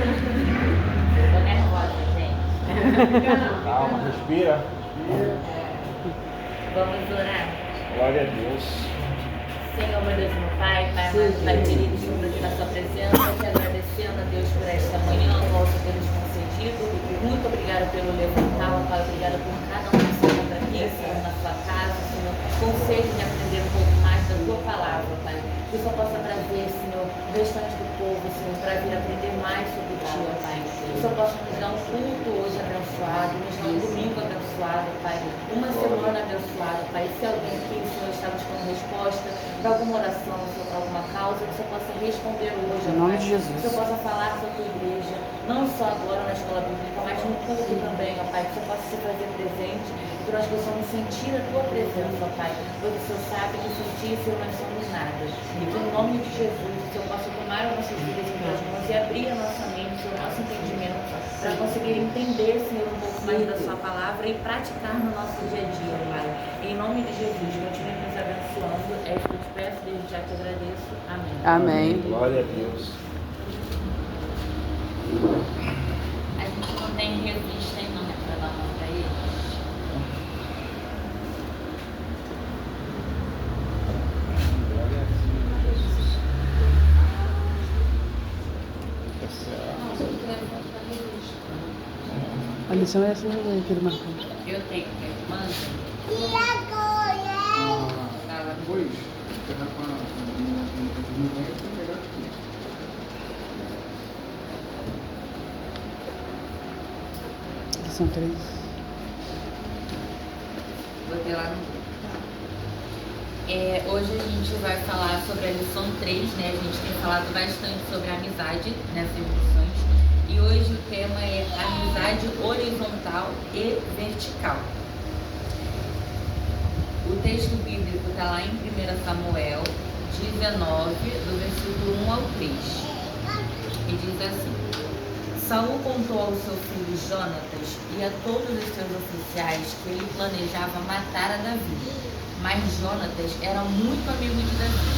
Tô nervosa, gente. Calma, respira. Vamos orar. Glória a Deus. Senhor, meu Deus, meu Pai, Pai amado, Pai querido, estamos aqui na sua presença, te agradecendo a Deus por esta manhã, nosso Deus concedido. Muito obrigada pelo levantar, Pai, obrigada por cada um que se encontra aqui, Senhor, na sua casa, Senhor. Concede de aprender um pouco mais da tua palavra, Pai. Que só possa trazer, Senhor, o restante do povo, Senhor, para vir aprender mais sobre ti, ó Pai. Que só possa nos dar um culto hoje abençoado, nos dar um domingo abençoado, Pai. Uma semana abençoada, Pai. Se alguém aqui, Senhor, está buscando resposta para alguma oração, Senhor, para alguma causa, que você possa responder hoje, ó Pai. Em nome de Jesus. Que você possa falar com a tua igreja, não só agora na escola bíblica, mas no culto também, ó Pai. Que você possa se fazer presente, que nós possamos sentir a tua presença, ó Pai. Porque o Senhor sabe que sentir, Senhor, nós somos nada. E que em nome de Jesus, o Senhor possa tomar as nossas vidas em tuas mãos e abrir a nossa mente, o nosso entendimento, para conseguir entender, Senhor, um pouco mais da sua palavra e praticar no nosso dia a dia, Pai. Em nome de Jesus, continue nos abençoando. É isso que eu te peço, desde já te agradeço. Amém. Amém. Glória a Deus. A gente não tem revista aí não, para dar mão para eles. Glória a Deus. A lição é essa aí que ele marcou. Eu tenho, manda. Depois, pegar com a pegar aqui. Lição 3. Botei lá no grupo. Hoje a gente vai falar sobre a lição 3, né? A gente tem falado bastante sobre a amizade nessas lições. E hoje o tema é amizade horizontal e vertical. O texto bíblico está lá em 1 Samuel 19, do versículo 1 ao 3. E diz assim: Saul contou ao seu filho Jonatas e a todos os seus oficiais que ele planejava matar a Davi. Mas Jonatas era muito amigo de Davi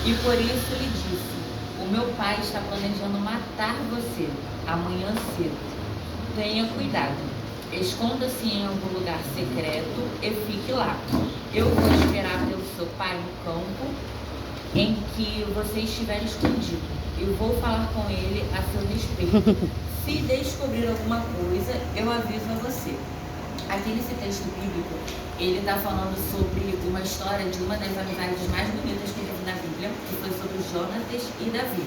e por isso lhe disse: O meu pai está planejando matar você amanhã cedo. Tenha cuidado. Esconda-se em algum lugar secreto e fique lá. Eu vou esperar pelo seu pai no campo em que você estiver escondido. Eu vou falar com ele a seu respeito. Se descobrir alguma coisa, eu aviso a você. Aqui nesse texto bíblico, ele está falando sobre uma história de uma das amizades mais bonitas que teve na Bíblia, que foi sobre Jonatas e Davi.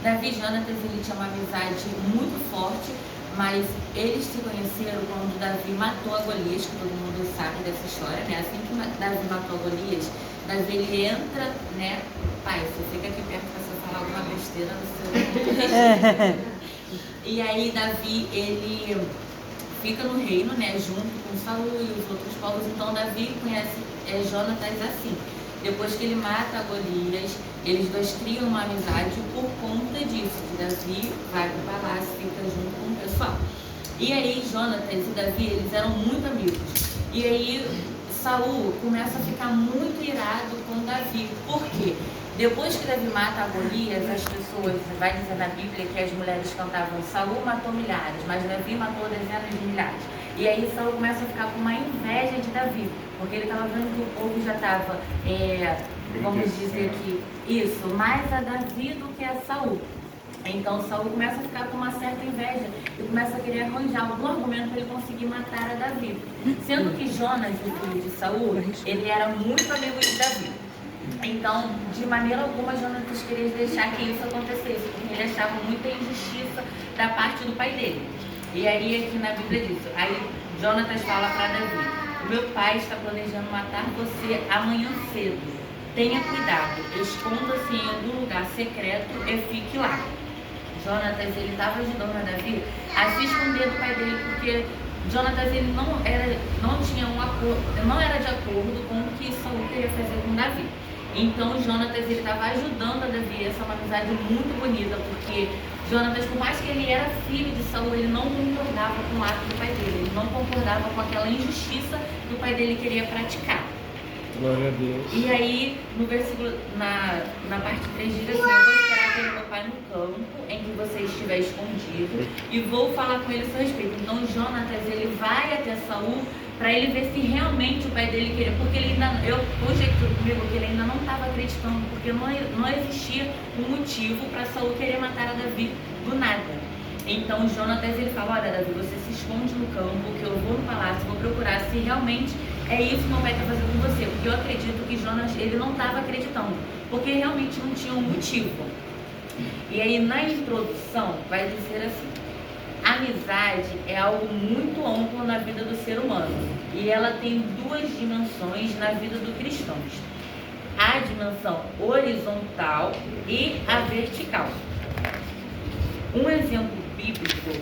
Davi e Jonatas, ele tinha uma amizade muito forte, mas eles se conheceram quando Davi matou a Golias, que todo mundo sabe dessa história, né? Assim que Davi matou a Golias, Davi ele entra, né? Pai, você fica aqui perto para você falar alguma besteira no seu... E aí Davi, ele fica no reino, né? Junto com Saul e os outros povos. Então Davi conhece Jonatas assim. Depois que ele mata a Golias, eles dois criam uma amizade por conta disso. Davi vai para o palácio, fica junto com o pessoal. E aí Jonatas e Davi, eles eram muito amigos. E aí Saul começa a ficar muito irado com Davi. Por quê? Depois que Davi mata a Golias, as pessoas, vai dizer na Bíblia que as mulheres cantavam: Saul matou milhares, mas Davi matou dezenas de milhares. E aí Saul começa a ficar com uma inveja de Davi, porque ele estava vendo que o povo já estava, vamos dizer que isso, mais a Davi do que a Saul. Então Saul começa a ficar com uma certa inveja e começa a querer arranjar algum argumento para ele conseguir matar a Davi. Sendo que Jonas, o filho de Saul, ele era muito amigo de Davi. Então, de maneira alguma, Jonatas queria deixar que isso acontecesse, porque ele achava muita injustiça da parte do pai dele. E aí, aqui na Bíblia diz, aí Jonatas fala para Davi: o meu pai está planejando matar você amanhã cedo. Tenha cuidado, esconda-se em algum lugar secreto e fique lá. Jonatas, ele estava ajudando a Davi a se esconder do pai dele, porque Jonatas, ele não tinha um acordo, não era de acordo com o que Saul queria fazer com Davi. Então Jonatas, ele estava ajudando a Davi. Essa é uma amizade muito bonita, porque Jonatas, por mais que ele era filho de Saul, ele não concordava com o ato do pai dele, ele não concordava com aquela injustiça que o pai dele queria praticar. Glória a Deus. E aí, no versículo, na parte 3 diz assim: eu vou esperar pelo meu pai no campo, em que você estiver escondido, e vou falar com ele a seu respeito. Então Jonatas, ele vai até Saul para ele ver se realmente o pai dele queria, porque ele ainda, eu conjecturo comigo que ele ainda não estava acreditando, porque não existia um motivo para Saul querer matar a Davi do nada. Então Jonatas, ele fala: olha, Davi, você se esconde no campo, que eu vou no palácio, vou procurar se realmente é isso que meu pai está fazendo com você, porque eu acredito que Jonas, ele não estava acreditando, porque realmente não tinha um motivo. E aí na introdução vai dizer assim: amizade é algo muito amplo na vida do ser humano e ela tem duas dimensões na vida dos cristãos: a dimensão horizontal e a vertical. Um exemplo bíblico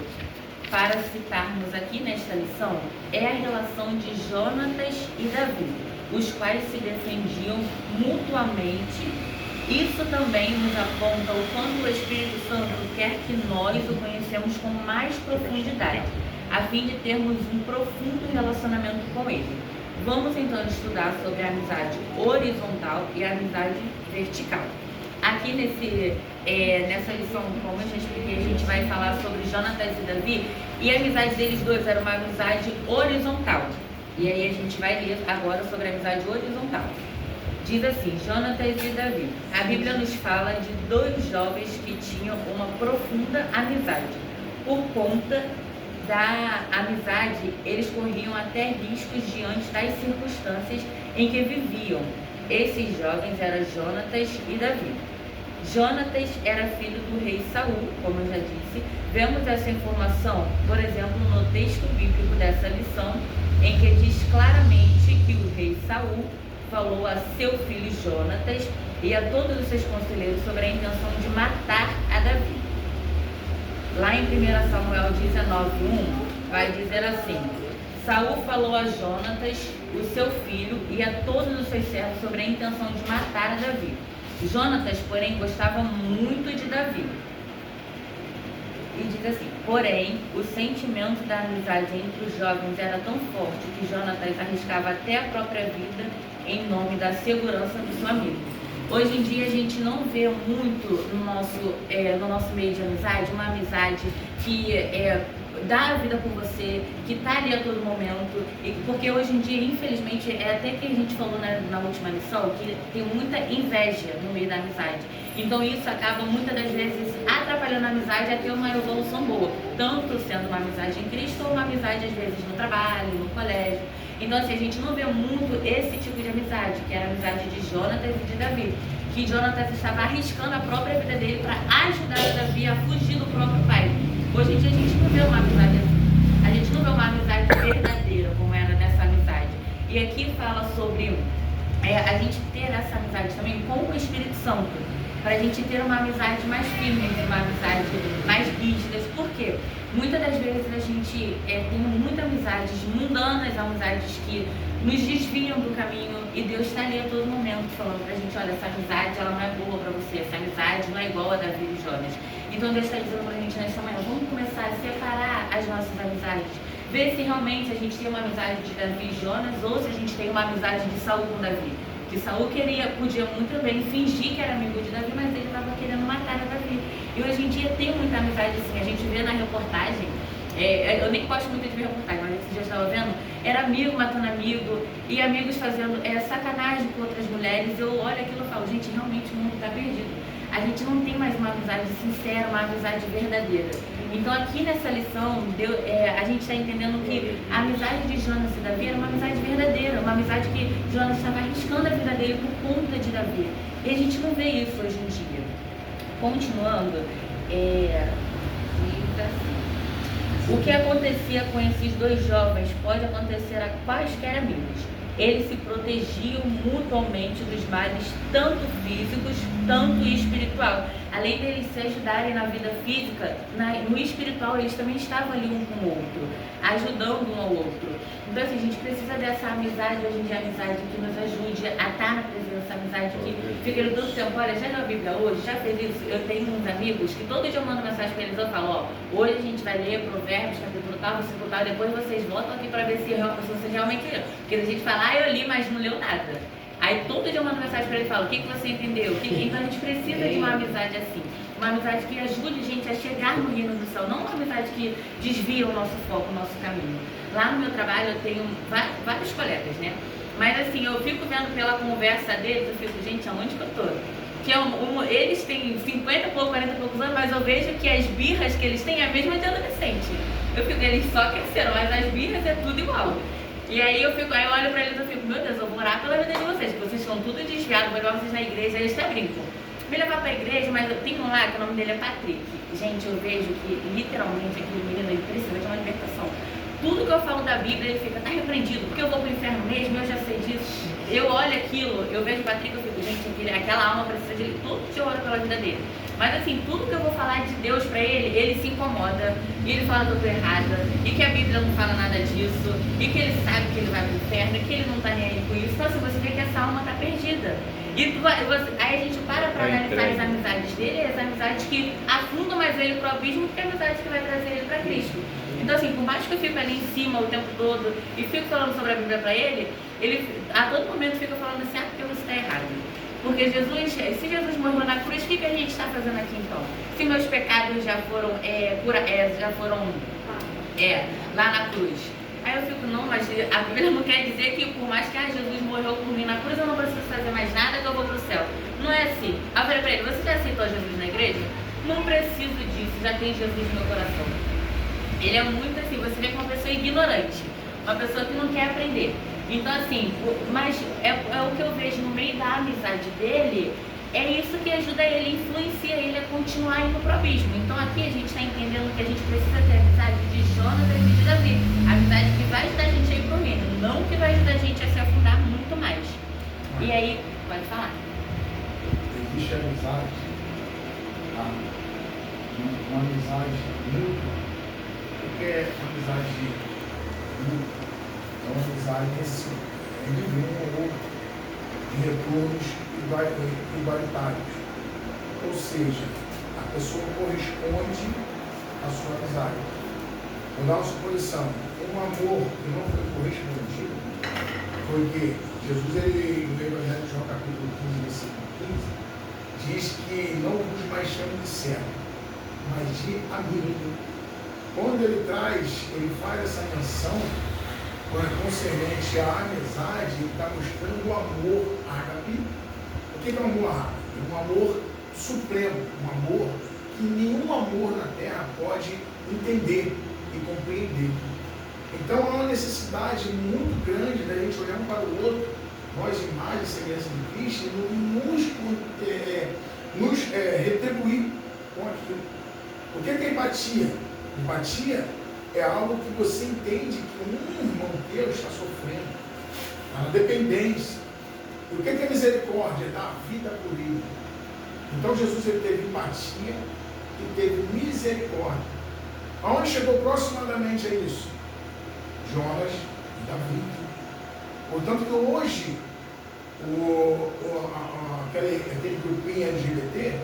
para citarmos aqui nesta lição é a relação de Jonatas e Davi, os quais se defendiam mutuamente. Isso também nos aponta o quanto o Espírito Santo quer que nós o conhecemos com mais profundidade, a fim de termos um profundo relacionamento com ele. Vamos então estudar sobre a amizade horizontal e a amizade vertical. Aqui nessa lição, como eu já expliquei, a gente vai falar sobre Jonatas e Davi, e a amizade deles dois era uma amizade horizontal. E aí a gente vai ler agora sobre a amizade horizontal. Diz assim: Jonatas e Davi. A Bíblia nos fala de dois jovens que tinham uma profunda amizade. Por conta da amizade, eles corriam até riscos diante das circunstâncias em que viviam. Esses jovens eram Jonatas e Davi. Jonatas era filho do rei Saul, como eu já disse. Vemos essa informação, por exemplo, no texto bíblico dessa lição, em que diz claramente que o rei Saul falou a seu filho Jonatas e a todos os seus conselheiros sobre a intenção de matar a Davi. Lá em 1 Samuel 19:1 vai dizer assim: Saul falou a Jonatas, o seu filho, e a todos os seus servos sobre a intenção de matar a Davi. Jonatas, porém, gostava muito de Davi. E diz assim: porém, o sentimento da amizade entre os jovens era tão forte que Jonatas arriscava até a própria vida em nome da segurança do seu amigo. Hoje em dia a gente não vê muito no nosso meio de amizade, uma amizade que dá a vida por você, que está ali a todo momento, porque hoje em dia, infelizmente, até que a gente falou na última lição, que tem muita inveja no meio da amizade. Então isso acaba muitas das vezes atrapalhando a amizade a ter uma evolução boa, tanto sendo uma amizade em Cristo ou uma amizade às vezes no trabalho, no colégio. Então assim, a gente não vê muito esse tipo de amizade, que era a amizade de Jonatas e de Davi, que Jonatas estava arriscando a própria vida dele para ajudar Davi a fugir do próprio pai. Hoje em dia a gente não vê uma amizade assim, a gente não vê uma amizade verdadeira como era nessa amizade. E aqui fala sobre a gente ter essa amizade também com o Espírito Santo, para a gente ter uma amizade mais firme, uma amizade mais rígida. Por quê? Muitas das vezes a gente tem muitas amizades mundanas, amizades que nos desviam do caminho, e Deus está ali a todo momento falando pra gente: olha, essa amizade ela não é boa para você, essa amizade não é igual a Davi e Jonas. Então Deus está dizendo pra gente nessa manhã: vamos começar a separar as nossas amizades, ver se realmente a gente tem uma amizade de Davi e Jonas, ou se a gente tem uma amizade de Saul com Davi. Que Saul podia muito bem fingir que era amigo de Davi, mas ele estava querendo matar a Davi. E hoje em dia tem muita amizade assim, a gente vê na reportagem, eu nem gosto muito de ver reportagem, mas esse dia eu estava vendo, era amigo matando amigo, e amigos fazendo sacanagem com outras mulheres. Eu olho aquilo e falo: gente, realmente o mundo está perdido. A gente não tem mais uma amizade sincera, uma amizade verdadeira. Então aqui nessa lição, a gente está entendendo que a amizade de Jonas e Davi era uma amizade verdadeira, uma amizade que Jonas estava arriscando a vida dele por conta de Davi. E a gente não vê isso hoje em dia. Continuando, diz assim: o que acontecia com esses dois jovens pode acontecer a quaisquer amigos. Eles se protegiam mutuamente dos males, tanto físicos, tanto espiritual. Além deles se ajudarem na vida física, no espiritual eles também estavam ali um com o outro, ajudando um ao outro. Então assim, a gente precisa dessa amizade hoje em dia, amizade que nos ajude a estar na presença, amizade que fica ali todo tempo: olha, já leu a Bíblia hoje? Já fez isso? Eu tenho uns amigos que todo dia eu mando mensagem para eles, eu falo: hoje a gente vai ler Provérbios, capítulo tal, versículo tal, depois vocês voltam aqui para ver se vocês realmente leram. Porque a gente fala: eu li, mas não leu nada. Aí todo dia eu mando mensagem para ele e falo: o que você entendeu? Então a gente precisa de uma amizade assim. uma amizade que ajude a gente a chegar no reino do céu, não uma amizade que desvia o nosso foco, o nosso caminho. Lá no meu trabalho eu tenho vários colegas, né? Mas assim, eu fico vendo pela conversa deles, eu fico, gente, aonde que eu tô? Que eles têm 50 e pouco, 40 e poucos anos, mas eu vejo que as birras que eles têm é a mesma de adolescente. Eu fico, eles só cresceram, mas as birras é tudo igual. E aí eu olho pra eles e fico, meu Deus, eu vou orar pela vida de vocês, porque vocês estão tudo desviados, vou levar vocês na igreja, eles até brincam. Me levar pra igreja, mas eu tenho um lá que o nome dele é Patrick. Gente, eu vejo que literalmente aquele menino é impressionante, é uma libertação. Tudo que eu falo da Bíblia, ele fica, tá repreendido, porque eu vou pro inferno mesmo, eu já sei disso. Eu olho aquilo, eu vejo o Patrick, eu fico, gente, aquela alma precisa de ele, todo dia eu oro pela vida dele. Mas assim, tudo que eu vou falar de Deus pra ele se incomoda, e ele fala que eu tô errada, e que a Bíblia não fala nada disso, e que ele sabe que ele vai pro inferno, e que ele não tá nem aí com isso. Então assim, você vê que essa alma tá perdida. E aí a gente para analisar as amizades dele, as amizades que afundam mais ele pro abismo, que é a amizade que vai trazer ele pra Cristo. Então assim, por mais que eu fique ali em cima o tempo todo e fico falando sobre a Bíblia pra ele a todo momento fica falando assim, porque você está errado. Porque se Jesus morreu na cruz, o que a gente está fazendo aqui então? Se meus pecados já foram lá na cruz. Aí eu fico, não, mas a Bíblia não quer dizer que por mais que Jesus morreu por mim na cruz, eu não preciso fazer mais nada que eu vou pro céu. Não é assim. Eu falei pra ele, você já aceitou Jesus na igreja? Não preciso disso, já tem Jesus no meu coração. Ele é muito assim, você vê que é uma pessoa ignorante, uma pessoa que não quer aprender. Então assim, mas é o que eu vejo no meio da amizade dele, é isso que ajuda ele, influencia ele a continuar indo pro abismo. Então aqui a gente está entendendo que a gente precisa ter a amizade de Jonas e de Davi. A amizade que vai ajudar a gente a ir pro reino, não que vai ajudar a gente a se afundar muito mais. E aí, pode falar. Existe amizade, uma amizade mútua. O que é amizade mútua? É uma amizade de um ou outro, de retornos igualitários. Ou seja, a pessoa corresponde à sua amizade. Vou dar uma suposição. Um amor que não foi correspondido foi que Jesus, ele, no Evangelho de João, capítulo 15, versículo 15, diz que não vos mais chamo de servo, mas de amigo. Quando ele faz essa menção concernente à amizade, ele está mostrando o amor ágape. O que é o amor ágape? É um amor supremo, um amor que nenhum amor na terra pode entender e compreender. Então há uma necessidade muito grande da gente olhar um para o outro, nós, imagem e semelhança de Cristo, e nos retribuir com aquilo. O que é empatia? Empatia é algo que você entende que um irmão teu está sofrendo, está na dependência. E o que é misericórdia? É dar a vida por ele. Então Jesus, ele teve empatia e teve misericórdia. Aonde chegou aproximadamente a isso? Jonas e Davi. Portanto que hoje aquele grupinho LGBT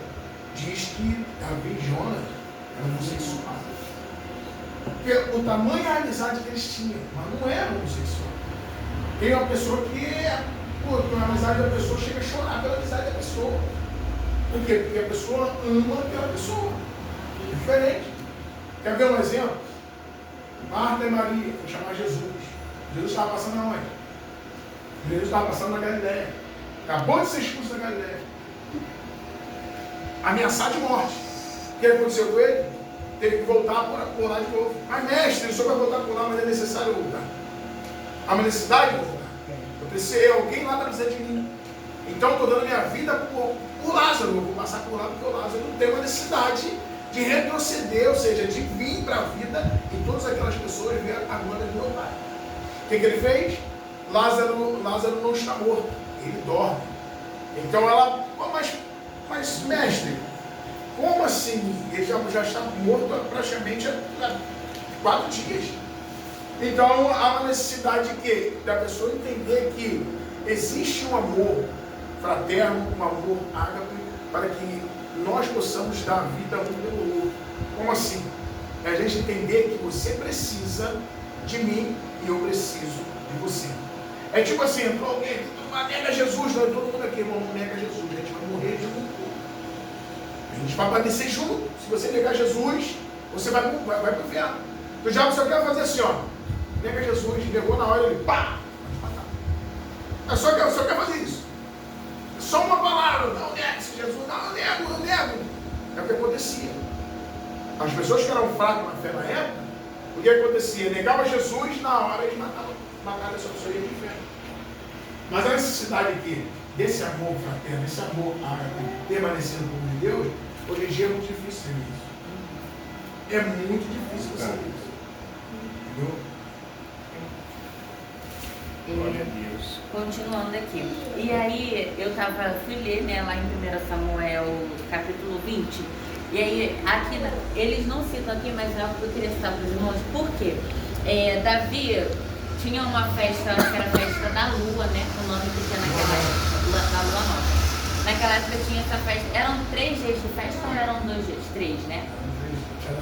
diz que Davi e Jonas eram homossexuais. Porque o tamanho da amizade que eles tinham, mas não era homossexual. Tem uma pessoa que a amizade da pessoa chega a chorar pela amizade da pessoa. Por quê? Porque a pessoa ama aquela pessoa. É diferente. Quer ver um exemplo? Marta e Maria, vou chamar Jesus. Jesus estava passando aonde? Jesus estava passando na Galileia. Acabou de ser expulso da Galileia. Ameaçado de morte. O que aconteceu com ele? Teve que voltar por lá de novo. Mas mestre, o senhor vai voltar por lá, mas é necessário voltar. Há uma necessidade de voltar. Eu preciso, alguém lá está precisando de mim. Então eu estou dando minha vida por Lázaro. Eu vou passar por lá porque o Lázaro tem uma necessidade de retroceder, ou seja, de vir para a vida e todas aquelas pessoas ver a glória do meu Pai. O que ele fez? Lázaro não está morto, ele dorme. Então ela, mas mestre, como assim? Ele já está morto há praticamente há 4 dias. Então há uma necessidade de quê? Da pessoa entender que existe um amor fraterno, um amor ágape, para que nós possamos dar vida um pelo outro. Como assim? É a gente entender que você precisa de mim e eu preciso de você. É tipo assim, alguém nega Jesus, todo mundo aqui, irmão, não nega Jesus, a gente vai morrer de um. A gente gente vai padecer junto. Se você negar Jesus, você vai para o inferno. O diabo só quer fazer assim, ó. Nega Jesus, negou na hora, ele pá, pode matar. Só quer fazer isso. É só uma palavra, não negue-se Jesus, não, eu nego. É o que acontecia. As pessoas que eram fracas na fé na época, o que acontecia? Negava Jesus, na hora eles matavam essa pessoa de inferno. Mas a necessidade aqui, desse amor fraterno, desse amor permanecendo no povo de Deus, hoje em dia é muito difícil ser isso. É muito difícil você ser isso. Entendeu? Glória a Deus. Continuando aqui. E aí fui ler, né, lá em 1 Samuel capítulo 20. E aí aqui eles não citam aqui, mas eu queria citar para os irmãos, por quê? Davi tinha uma festa, que era a festa da lua, né? O nome que tinha naquela época, da lua nova. Naquela época tinha essa festa. Eram 3 dias de festa ou eram 2 dias? 3, né?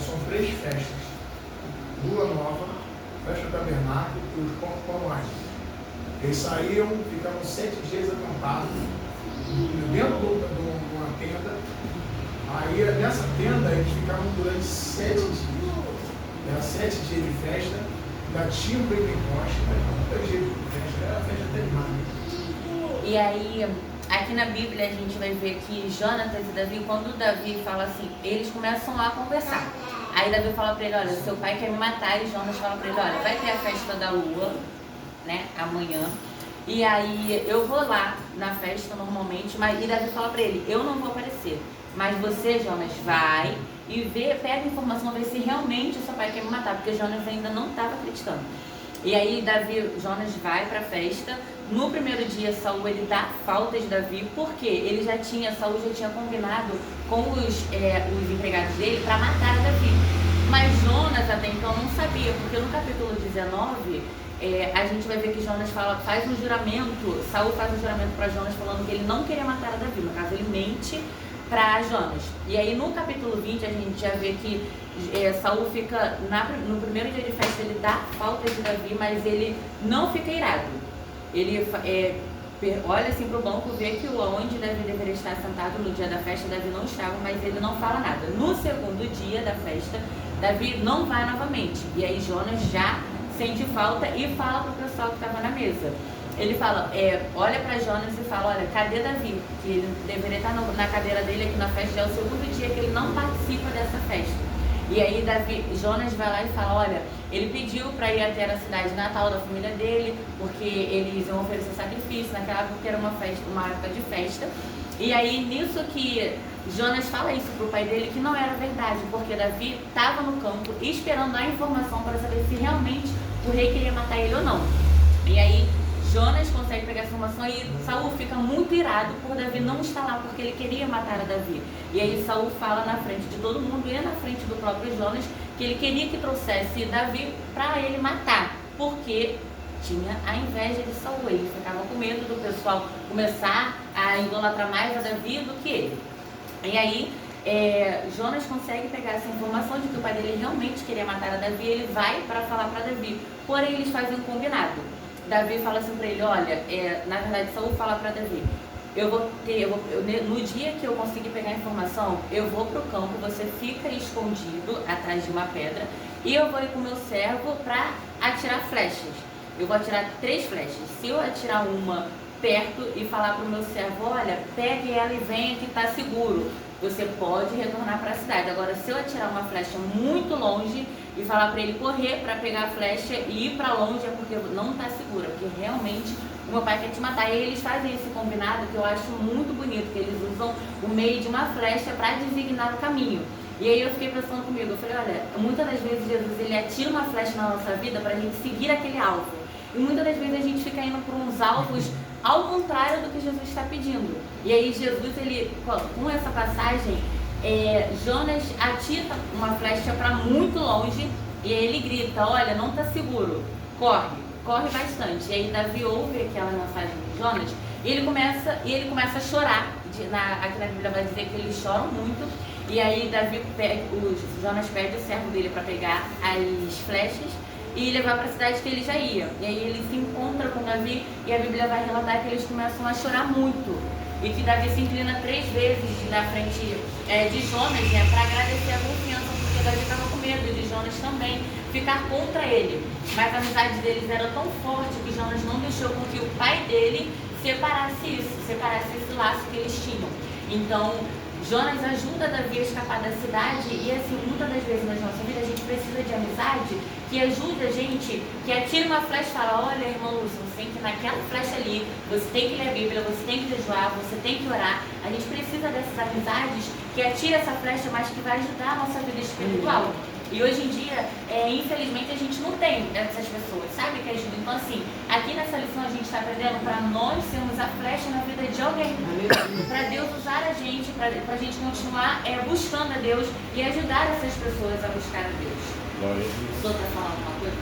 São 3 festas. Lua nova, festa tabernáculo e os pão. Eles saíam, ficavam 7 dias acampados dentro de uma tenda. Aí nessa tenda eles ficavam durante 7 dias. Era 7 dias de festa, ainda tinha um Pentecoste, mas não 3 dias de festa, era a festa terminada. E aí, aqui na Bíblia a gente vai ver que Jonatas e Davi, quando Davi fala assim, eles começam lá a conversar. Aí Davi fala pra ele, olha, seu pai quer me matar, e Jonas fala pra ele, olha, vai ter a festa da lua, né, amanhã. E aí eu vou lá na festa normalmente, e Davi fala pra ele, eu não vou aparecer. Mas você, Jonas, vai e pega a informação, vê se realmente o seu pai quer me matar, porque Jonas ainda não estava acreditando. E aí Jonas vai para a festa. No primeiro dia, Saul ele dá falta de Davi, porque Saul já tinha combinado com os empregados dele para matar Davi. Mas Jonas até então não sabia, porque no capítulo 19 a gente vai ver que Jonas faz um juramento, Saul faz um juramento para Jonas falando que ele não queria matar a Davi. No caso, ele mente para Jonas. E aí no capítulo 20 a gente já vê que Saul fica, no primeiro dia de festa ele dá falta de Davi, mas ele não fica irado. Ele olha assim para o banco, vê que onde Davi deveria estar sentado no dia da festa, Davi não estava, mas ele não fala nada. No segundo dia da festa, Davi não vai novamente. E aí Jonas já sente falta e fala para o pessoal que estava na mesa. Ele fala, olha para Jonas e fala, olha, cadê Davi? Que ele deveria estar na cadeira dele aqui na festa, já é o segundo dia que ele não participa dessa festa. E aí Jonas vai lá e fala, olha, ele pediu para ir até a cidade natal da família dele, porque eles iam oferecer sacrifício, naquela época era uma época de festa. E aí nisso que Jonas fala isso pro pai dele, que não era verdade, porque Davi estava no campo esperando a informação para saber se realmente o rei queria matar ele ou não. E aí Jonas consegue pegar essa informação e Saul fica muito irado por Davi não estar lá, porque ele queria matar a Davi. E aí Saul fala na frente de todo mundo e na frente do próprio Jonas que ele queria que trouxesse Davi para ele matar, porque tinha a inveja de Saul. Ele ficava com medo do pessoal começar a idolatrar mais a Davi do que ele. E aí Jonas consegue pegar essa informação de que o pai dele realmente queria matar a Davi. Ele vai para falar para Davi, porém eles fazem um combinado. Davi fala assim para ele, olha, na verdade Saul fala para Davi, no dia que eu conseguir pegar a informação, eu vou pro campo, você fica escondido atrás de uma pedra e eu vou ir com o meu servo para atirar flechas. Eu vou atirar 3 flechas. Se eu atirar uma perto e falar pro meu servo, olha, pegue ela e venha que tá seguro, você pode retornar para a cidade. Agora, se eu atirar uma flecha muito longe e falar para ele correr para pegar a flecha e ir para longe, é porque não está segura, porque realmente o meu pai quer te matar. E eles fazem esse combinado que eu acho muito bonito, que eles usam o meio de uma flecha para designar o caminho. E aí eu fiquei pensando comigo, eu falei, olha, muitas das vezes Jesus ele atira uma flecha na nossa vida para a gente seguir aquele alvo. E muitas das vezes a gente fica indo por uns alvos ao contrário do que Jesus está pedindo. E aí Jesus, ele, com essa passagem, Jonas atira uma flecha para muito longe e aí ele grita, olha, não está seguro, corre bastante. E aí Davi ouve aquela mensagem de Jonas e ele começa a chorar. Aqui na Bíblia vai dizer que eles choram muito. E aí Jonas pede o servo dele para pegar as flechas e levar para a cidade que ele já ia. E aí ele se encontra com Davi e a Bíblia vai relatar que eles começam a chorar muito. e que Davi se inclina 3 vezes na frente de Jonas, né, para agradecer a confiança, porque Davi estava com medo de Jonas também ficar contra ele. Mas a amizade deles era tão forte que Jonas não deixou com que o pai dele separasse esse laço que eles tinham. Então, Jonas ajuda Davi a escapar da cidade e assim, muitas das vezes na nossa vida a gente precisa de amizade que ajude a gente, que atire uma flecha e fala, olha irmão Lúcio, você tem que ir naquela flecha ali, você tem que ler a Bíblia, você tem que jejuar, você tem que orar. A gente precisa dessas amizades que atire essa flecha, mas que vai ajudar a nossa vida espiritual. E hoje em dia, infelizmente, a gente não tem essas pessoas, sabe, que ajudam. Então assim, aqui nessa lição a gente está aprendendo para nós sermos a flecha na vida de alguém, para Deus usar a gente, para a gente continuar buscando a Deus e ajudar essas pessoas a buscar a Deus. Só para falar alguma coisa?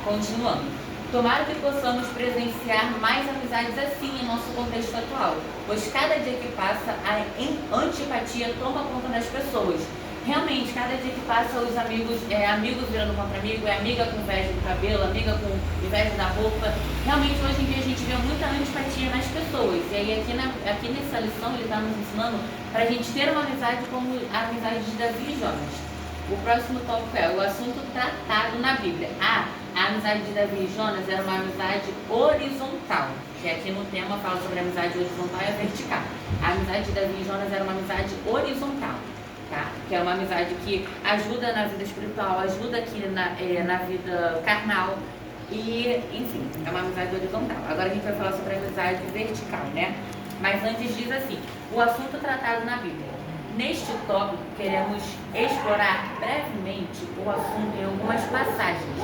Continuando. Tomara que possamos presenciar mais amizades assim em nosso contexto atual, pois cada dia que passa a antipatia toma conta das pessoas. Realmente, cada dia que passa os amigos virando contra amigo, amiga com inveja do cabelo, amiga com inveja da roupa. Realmente hoje em dia a gente vê muita antipatia nas pessoas. E aí aqui nessa lição ele está nos ensinando para a gente ter uma amizade como a amizade de Davi e Jonas. O próximo tópico é o assunto tratado na Bíblia. A amizade de Davi e Jonas era uma amizade horizontal, que aqui no tema fala sobre a amizade horizontal e a vertical. A amizade de Davi e Jonas era uma amizade horizontal, tá? Que é uma amizade que ajuda na vida espiritual, ajuda aqui na vida carnal e, enfim, é uma amizade horizontal. Agora a gente vai falar sobre a amizade vertical, né? Mas antes diz assim, o assunto tratado na Bíblia. Neste tópico, queremos explorar brevemente o assunto em algumas passagens.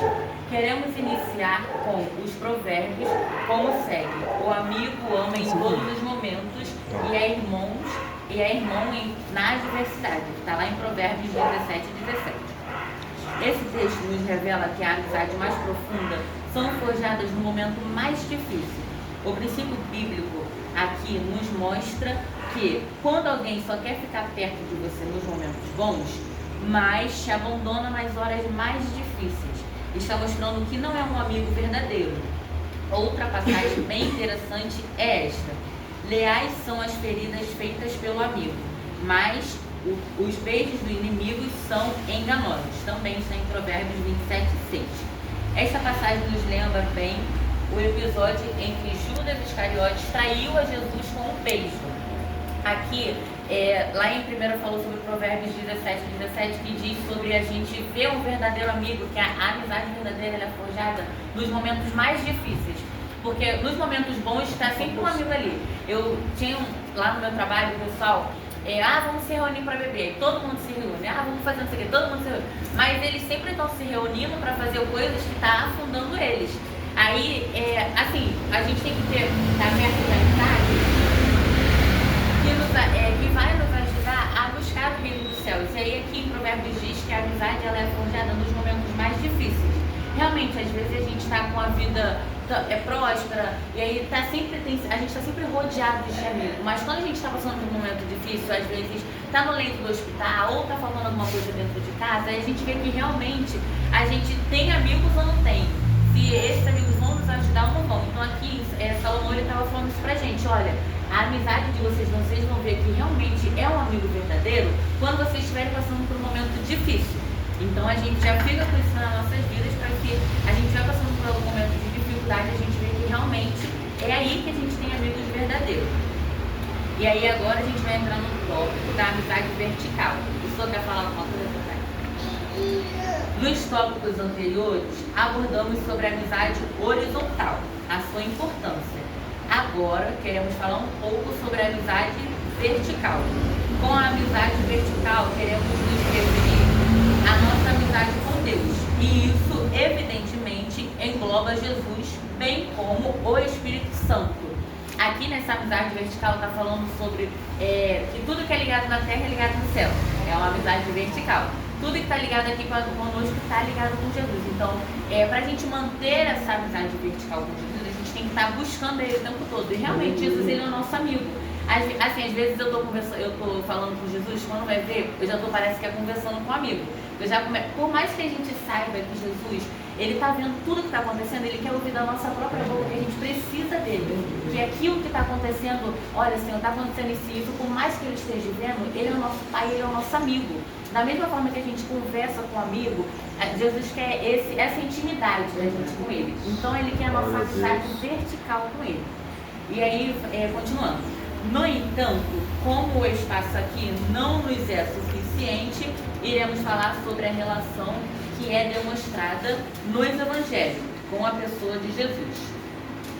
Queremos iniciar com os provérbios, como segue: o amigo ama em todos os momentos e é irmão na adversidade. Está lá em Provérbios 17 e 17. Esse texto nos revela que a amizade mais profunda são forjadas no momento mais difícil. O princípio bíblico aqui nos mostra que quando alguém só quer ficar perto de você nos momentos bons, mas te abandona nas horas mais difíceis, está mostrando que não é um amigo verdadeiro. Outra passagem bem interessante é esta: leais são as feridas feitas pelo amigo, mas os beijos do inimigo são enganosos. Também está em Provérbios 27:6. Esta passagem nos lembra bem o episódio em que Judas Iscariotes traiu a Jesus com um beijo. Aqui, lá em 1 falou sobre Provérbios 17, que diz sobre a gente ver um verdadeiro amigo, que a amizade verdadeira ela é forjada nos momentos mais difíceis. Porque nos momentos bons está sempre um amigo ali. Eu tinha lá no meu trabalho, o pessoal, vamos se reunir para beber. Todo mundo se reúne. Vamos fazer não sei o quê, todo mundo se reúne. Mas eles sempre estão se reunindo para fazer coisas que estão afundando eles. Aí, assim, a gente tem que estar perto da amizade que vai nos ajudar a buscar o reino dos céus. E aí aqui em Provérbios diz que a amizade ela é forjada nos momentos mais difíceis. Realmente, às vezes a gente está com a vida próspera e aí a gente está sempre rodeado de amigos. Mas quando a gente está passando por um momento difícil, às vezes está no leito do hospital ou está faltando alguma coisa dentro de casa, aí a gente vê que realmente a gente tem amigos ou não tem. Se esses amigos vão nos ajudar ou não vão. Então aqui, Salomão estava falando isso pra gente: olha, a amizade de vocês vão ver que realmente é um amigo verdadeiro quando vocês estiverem passando por um momento difícil. Então a gente já fica com isso nas nossas vidas, para que a gente vai passando por algum momento de dificuldade, a gente vê que realmente é aí que a gente tem amigos verdadeiros. E aí agora a gente vai entrar no tópico da amizade vertical. O senhor quer falar alguma coisa, Pai? Nos tópicos anteriores, abordamos sobre a amizade horizontal, a sua importância. Agora, queremos falar um pouco sobre a amizade vertical. Com a amizade vertical, queremos nos referir à nossa amizade com Deus. E isso, evidentemente, engloba Jesus, bem como o Espírito Santo. Aqui nessa amizade vertical está falando sobre que tudo que é ligado na terra é ligado no céu. É uma amizade vertical. Tudo que está ligado aqui conosco está ligado com Jesus. Então, para a gente manter essa amizade vertical com Jesus, a gente tem que estar buscando Ele o tempo todo. E realmente, Jesus ele é o nosso amigo. Assim, às vezes eu estou falando com Jesus, quando vai ver, eu já estou, parece que conversando com um amigo. Por mais que a gente saiba que Jesus, ele está vendo tudo que está acontecendo, ele quer ouvir da nossa própria boca que a gente precisa dele. Que aquilo que está acontecendo, olha, Senhor, está acontecendo isso e isso, por mais que ele esteja vendo, ele é o nosso pai, ele é o nosso amigo. Da mesma forma que a gente conversa com o amigo, Jesus quer essa intimidade da gente com ele. Então ele quer a nossa amizade vertical com ele. E aí, continuando. No entanto, como o espaço aqui não nos é suficiente, iremos falar sobre a relação que é demonstrada nos evangelhos com a pessoa de Jesus.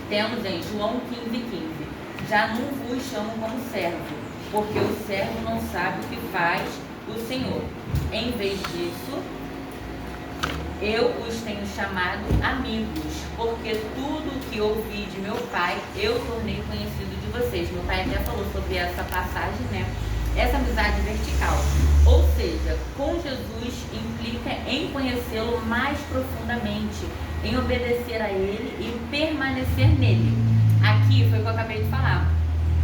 Temos em João 15:15. Já não vos chamo como servo, porque o servo não sabe o que faz o Senhor. Em vez disso, eu os tenho chamado amigos, porque tudo o que ouvi de meu Pai, eu tornei conhecido de vocês. Meu pai até falou sobre essa passagem, né? Essa amizade vertical. Ou seja, com Jesus implica em conhecê-lo mais profundamente, em obedecer a Ele e permanecer nele. Aqui foi o que eu acabei de falar.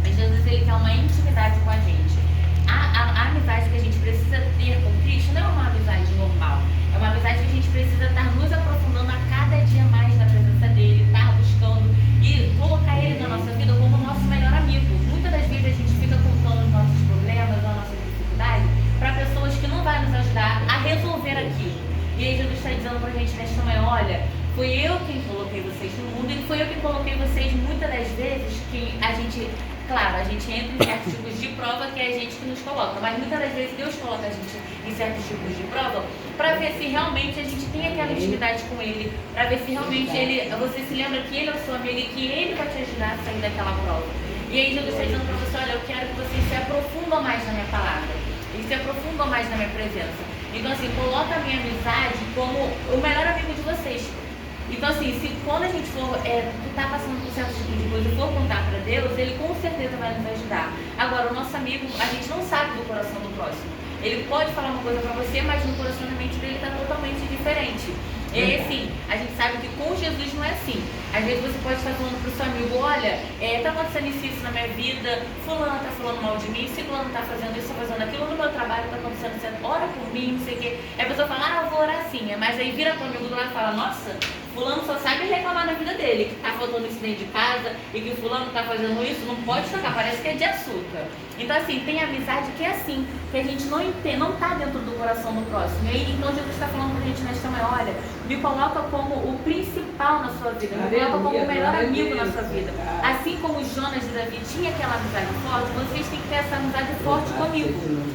Jesus, ele quer uma intimidade com a gente. A amizade que a gente precisa ter com Cristo não é uma amizade normal. É uma amizade que a gente precisa estar nos aprofundando a cada dia mais na presença dele, estar buscando e colocar ele na nossa vida como o nosso melhor amigo. Muitas das vezes a gente fica contando os nossos problemas, a nossa dificuldade, para pessoas que não vão nos ajudar a resolver aquilo. E aí Jesus está dizendo para a gente nesta manhã, olha, fui eu quem coloquei vocês no mundo e foi eu que coloquei vocês muitas das vezes que a gente... Claro, a gente entra em certos tipos de prova que é a gente que nos coloca, mas muitas das vezes Deus coloca a gente em certos tipos de prova para ver se realmente a gente tem aquela intimidade com Ele, para ver se realmente você se lembra que Ele é o seu amigo e que Ele vai te ajudar a sair daquela prova. E aí Jesus está dizendo para você, olha, eu quero que vocês se aprofundam mais na minha palavra e se aprofundam mais na minha presença. Então assim, coloca a minha amizade como o melhor amigo de vocês. Então assim, se quando a gente for tá passando por certo tipo de coisa e for contar para Deus, Ele com certeza vai nos ajudar. Agora, o nosso amigo, a gente não sabe do coração do próximo. Ele pode falar uma coisa para você, mas no coração da mente dele está totalmente diferente. E aí, assim, a gente sabe que com Jesus não é assim. Às vezes você pode estar falando pro seu amigo, olha, tá acontecendo isso na minha vida, fulano tá falando mal de mim, ciclano tá fazendo isso, tá fazendo aquilo, no meu trabalho tá acontecendo isso, ora por mim, não sei o quê. Aí a pessoa fala, eu vou orar assim, mas aí vira pro amigo do lado e fala, nossa, fulano só sabe reclamar da vida dele, que tá faltando isso dentro de casa e que fulano tá fazendo isso, não pode tocar, parece que é de açúcar. Então assim, tem amizade que é assim, que a gente não entende, não tá dentro do coração do próximo. E aí, então Jesus está falando pra gente nesta manhã, olha, me coloca como o principal na sua vida, me coloca como o melhor amigo na sua vida. Assim como Jonas e Davi tinha aquela amizade forte, vocês têm que ter essa amizade forte comigo.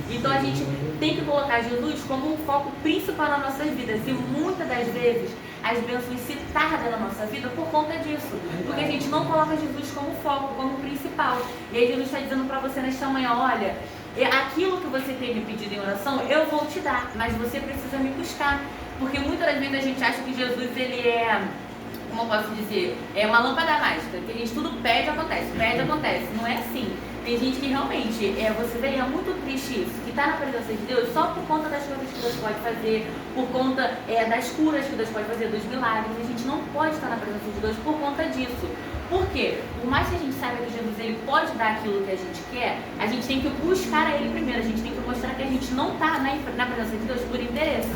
Então a gente tem que colocar Jesus como o foco principal nas nossas vidas. E muitas das vezes as bênçãos se tardam na nossa vida por conta disso. Porque a gente não coloca Jesus como foco, como principal. E aí Jesus está dizendo para você nesta manhã, olha, aquilo que você tem me pedido em oração, eu vou te dar, mas você precisa me buscar. Porque muitas das vezes a gente acha que Jesus, ele é, como eu posso dizer, é uma lâmpada mágica, que a gente tudo pede, acontece. Não é assim. Tem gente que realmente, você vê, é muito triste isso, que está na presença de Deus só por conta das coisas que Deus pode fazer, por conta das curas que Deus pode fazer, dos milagres. A gente não pode estar na presença de Deus por conta disso. Por quê? Por mais que a gente saiba que Jesus ele pode dar aquilo que a gente quer, a gente tem que buscar a Ele primeiro. A gente tem que mostrar que a gente não está na presença de Deus por interesse.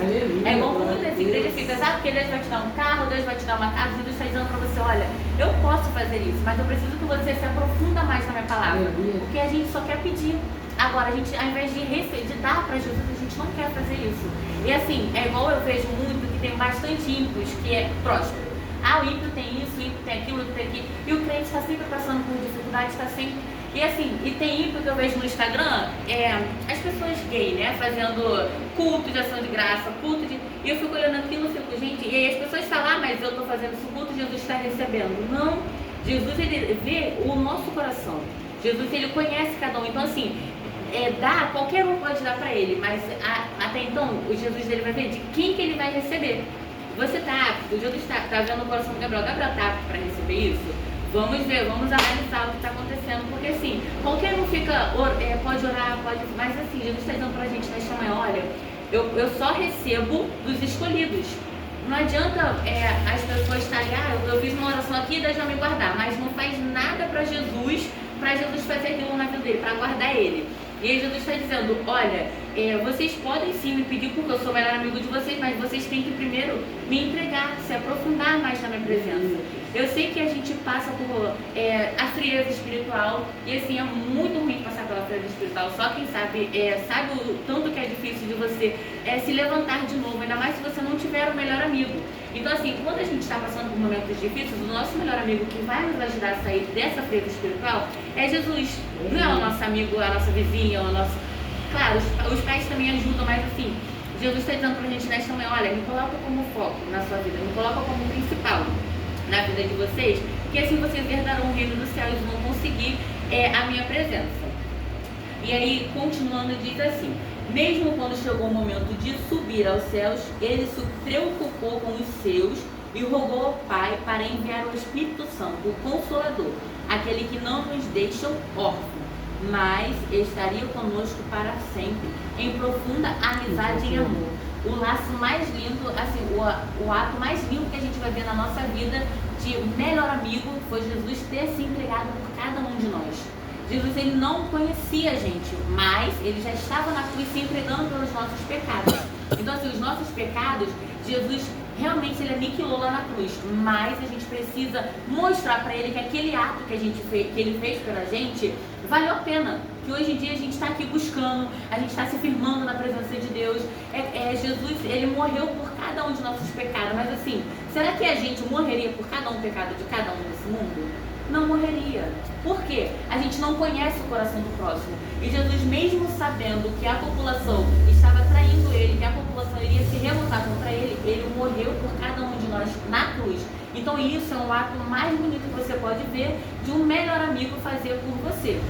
É igual como muitas igrejas ficam, sabe que Deus vai te dar um carro, Deus vai te dar uma casa, e Deus está dizendo para você, olha, eu posso fazer isso, mas eu preciso que você se aprofunda mais na minha palavra. Porque a gente só quer pedir. Agora, a gente, ao invés de dar para Jesus, a gente não quer fazer isso. E assim, é igual eu vejo muito que tem bastante ímpios que é próspero. O ímpio tem isso, o ímpio tem aquilo, o ímpio tem aquilo. E o crente está sempre passando por dificuldade, está sempre... E assim, e tem ímpio que eu vejo no Instagram, as pessoas gays, né? Fazendo culto de ação de graça, E eu fico olhando aquilo e fico, gente... E aí as pessoas falam, mas eu estou fazendo esse culto, Jesus está recebendo. Não, Jesus, ele vê o nosso coração. Jesus, ele conhece cada um. Então assim, qualquer um pode dar para ele, mas até então, o Jesus, ele vai ver de quem que ele vai receber. Você tá apto, o Jesus está vendo o coração do Gabriel tá apto para receber isso? Vamos ver, vamos analisar o que está acontecendo, porque assim, qualquer um pode orar, mas assim, Jesus está dizendo para a gente nesta manhã, olha, eu só recebo dos escolhidos. Não adianta as pessoas estarem, eu fiz uma oração aqui, Deus vai me guardar, mas não faz nada para Jesus fazer aquilo na vida dele, para guardar ele. E aí Jesus está dizendo, olha, vocês podem sim me pedir porque eu sou o melhor amigo de vocês, mas vocês têm que primeiro me entregar, se aprofundar mais na minha presença. Eu sei que a gente passa por a frieza espiritual, e assim, é muito ruim passar pela frieza espiritual, só quem sabe, sabe o tanto que é difícil de você se levantar de novo, ainda mais se você não tiver o melhor amigo. Então assim, quando a gente está passando por momentos difíceis, o nosso melhor amigo que vai nos ajudar a sair dessa frieza espiritual é Jesus. Não é o nosso amigo, a nossa vizinha, o nosso... Claro, os pais também ajudam, mas assim, Jesus está dizendo pra gente nesta manhã, olha, me coloca como foco na sua vida, me coloca como principal na vida de vocês, que assim vocês herdarão o reino dos céus e vão conseguir a minha presença. E aí, continuando, diz assim, mesmo quando chegou o momento de subir aos céus, ele se preocupou com os seus e rogou ao Pai para enviar o Espírito Santo, o Consolador, aquele que não nos deixa órfãos, mas estaria conosco para sempre, em profunda amizade e amor. O laço mais lindo, assim, o ato mais lindo que a gente vai ver na nossa vida de melhor amigo foi Jesus ter se entregado por cada um de nós. Jesus, ele não conhecia a gente, mas ele já estava na cruz se entregando pelos nossos pecados. Então, assim, os nossos pecados, Jesus realmente ele aniquilou lá na cruz, mas a gente precisa mostrar para ele que aquele ato que ele fez pela gente valeu a pena. Que hoje em dia a gente está aqui buscando, a gente está se firmando na presença de Deus. Jesus, ele morreu por cada um de nossos pecados, mas assim, será que a gente morreria por cada um pecado de cada um nesse mundo? Não morreria. Por quê? A gente não conhece o coração do próximo. E Jesus, mesmo sabendo que a população estava traindo ele, que a população iria se revoltar contra ele, ele morreu por cada um de nós na cruz. Então isso é um ato mais bonito que você pode ver de um melhor amigo fazer por você.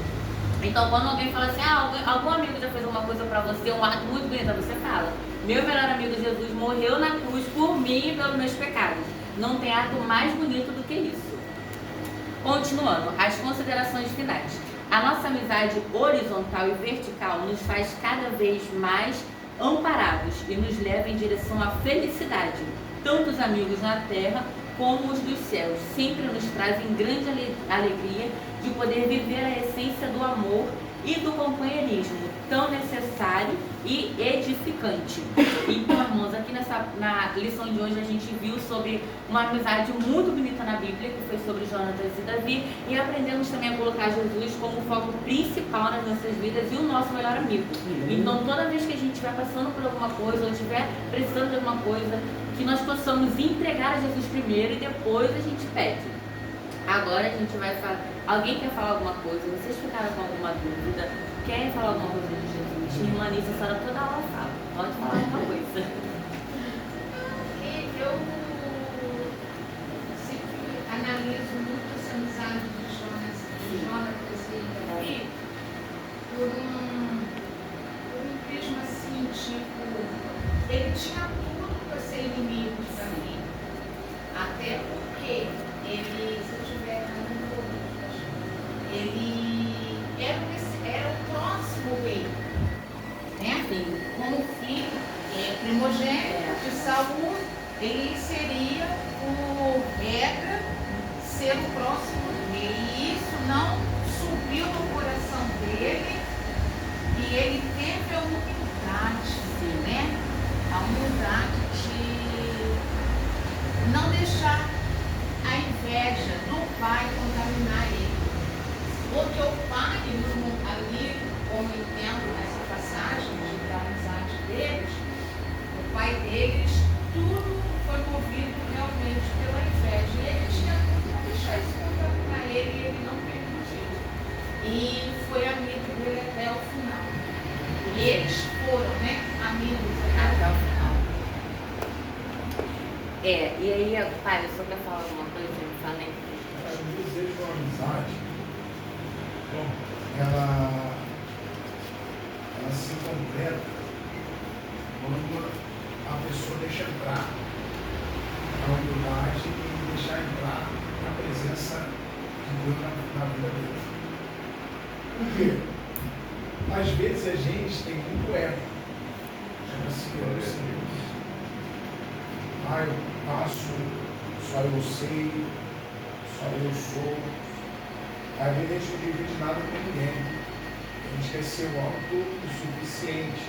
Então quando alguém fala assim, algum amigo já fez uma coisa pra você, um ato muito bonito, você fala, meu melhor amigo Jesus morreu na cruz por mim e pelos meus pecados. Não tem ato mais bonito do que isso. Continuando, as considerações finais. A nossa amizade horizontal e vertical nos faz cada vez mais amparados e nos leva em direção à felicidade. Tanto os amigos na terra como os dos céus sempre nos trazem grande alegria de poder viver a essência do amor e do companheirismo, tão necessário e edificante. Então, irmãos, aqui na lição de hoje a gente viu sobre uma amizade muito bonita na Bíblia, que foi sobre Jonatas e Davi, e aprendemos também a colocar Jesus como foco principal nas nossas vidas e o nosso melhor amigo. Então, toda vez que a gente estiver passando por alguma coisa, ou estiver precisando de alguma coisa, que nós possamos entregar a Jesus primeiro e depois a gente pede. Agora a gente vai falar. Alguém quer falar alguma coisa? Vocês ficaram com alguma dúvida? Querem falar alguma coisa de Jesus? Minha irmã Anícia, a senhora toda hora fala. Pode falar alguma coisa. Eu sempre analiso muito essa amizade de Jonatas e Davi por um prisma assim, tipo, ele tinha tudo para ser inimigo de Davi. Até porque ele, se eu tiver errado, ele era o próximo rei, né? Sim. Como filho primogênito de Saul, ele seria, por regra, ser o próximo rei. E isso não subiu no coração dele, e ele teve a humildade, né? A humildade de não deixar a inveja do pai contaminar ele. Porque o pai, ali, como eu entendo nessa passagem da amizade deles, o pai deles, tudo foi movido realmente pela inveja. E ele tinha tudo para deixar isso contaminar ele, e ele não permitiu. E foi amigo dele até o final. E eles foram, né, amigos até o final. E aí, pai, o senhor quer falar alguma coisa? Eu falei. O desejo da amizade, ela se completa quando a pessoa deixa entrar a humildade e deixar entrar a presença de Deus na vida dele. Por quê? Às vezes a gente tem muito ego. Chama assim, eu sei. Eu passo, só eu sei, só eu sou. Às vezes a gente não divide nada com ninguém. A gente gente quer ser autossuficiente,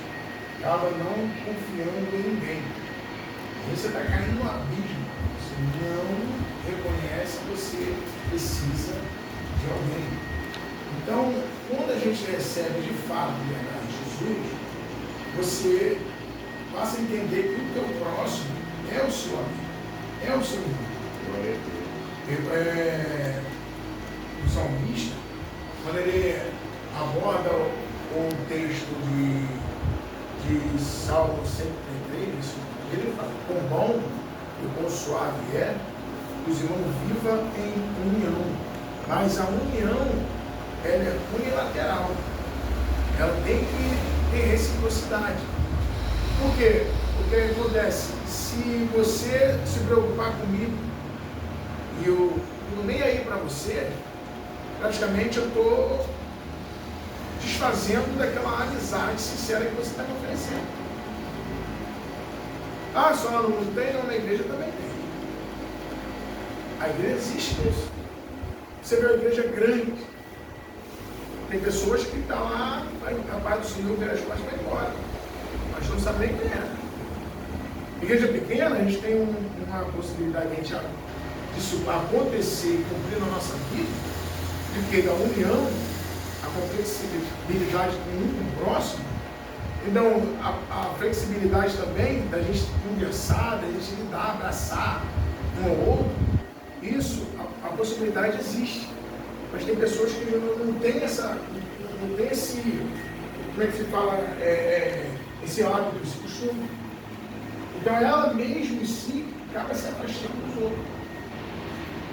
acaba não confiando em ninguém. Você está caindo no abismo, você não reconhece que você precisa de alguém. Então, quando a gente recebe de fato a verdade de Jesus, você passa a entender que o teu próximo é o seu amigo, é o seu irmão. O salmista, quando ele aborda o texto de Salmo 103, ele fala: quão bom e quão suave é os irmãos vivam em união. Mas a união, ela é unilateral. Ela tem que ter reciprocidade. Por quê? Porque acontece, se você se preocupar comigo e eu não nem aí para você, praticamente eu estou desfazendo daquela amizade sincera que você está me oferecendo. Ah, só no mundo tem, não, na igreja também tem. A igreja existe isso. Você vê uma igreja grande. Tem pessoas que estão lá, a paz do Senhor, vê as coisas e vai embora. Mas não sabe nem quem é. Igreja pequena, a gente tem uma possibilidade disso acontecer e cumprir na nossa vida, porque da união, a complexibilidade com o próximo. Então, a flexibilidade também, da gente conversar, da gente lidar, abraçar um ao outro, isso, a possibilidade existe. Mas tem pessoas que não têm esse, como é que se fala, esse hábito, esse costume. Então, ela mesmo em si acaba se afastando dos outros.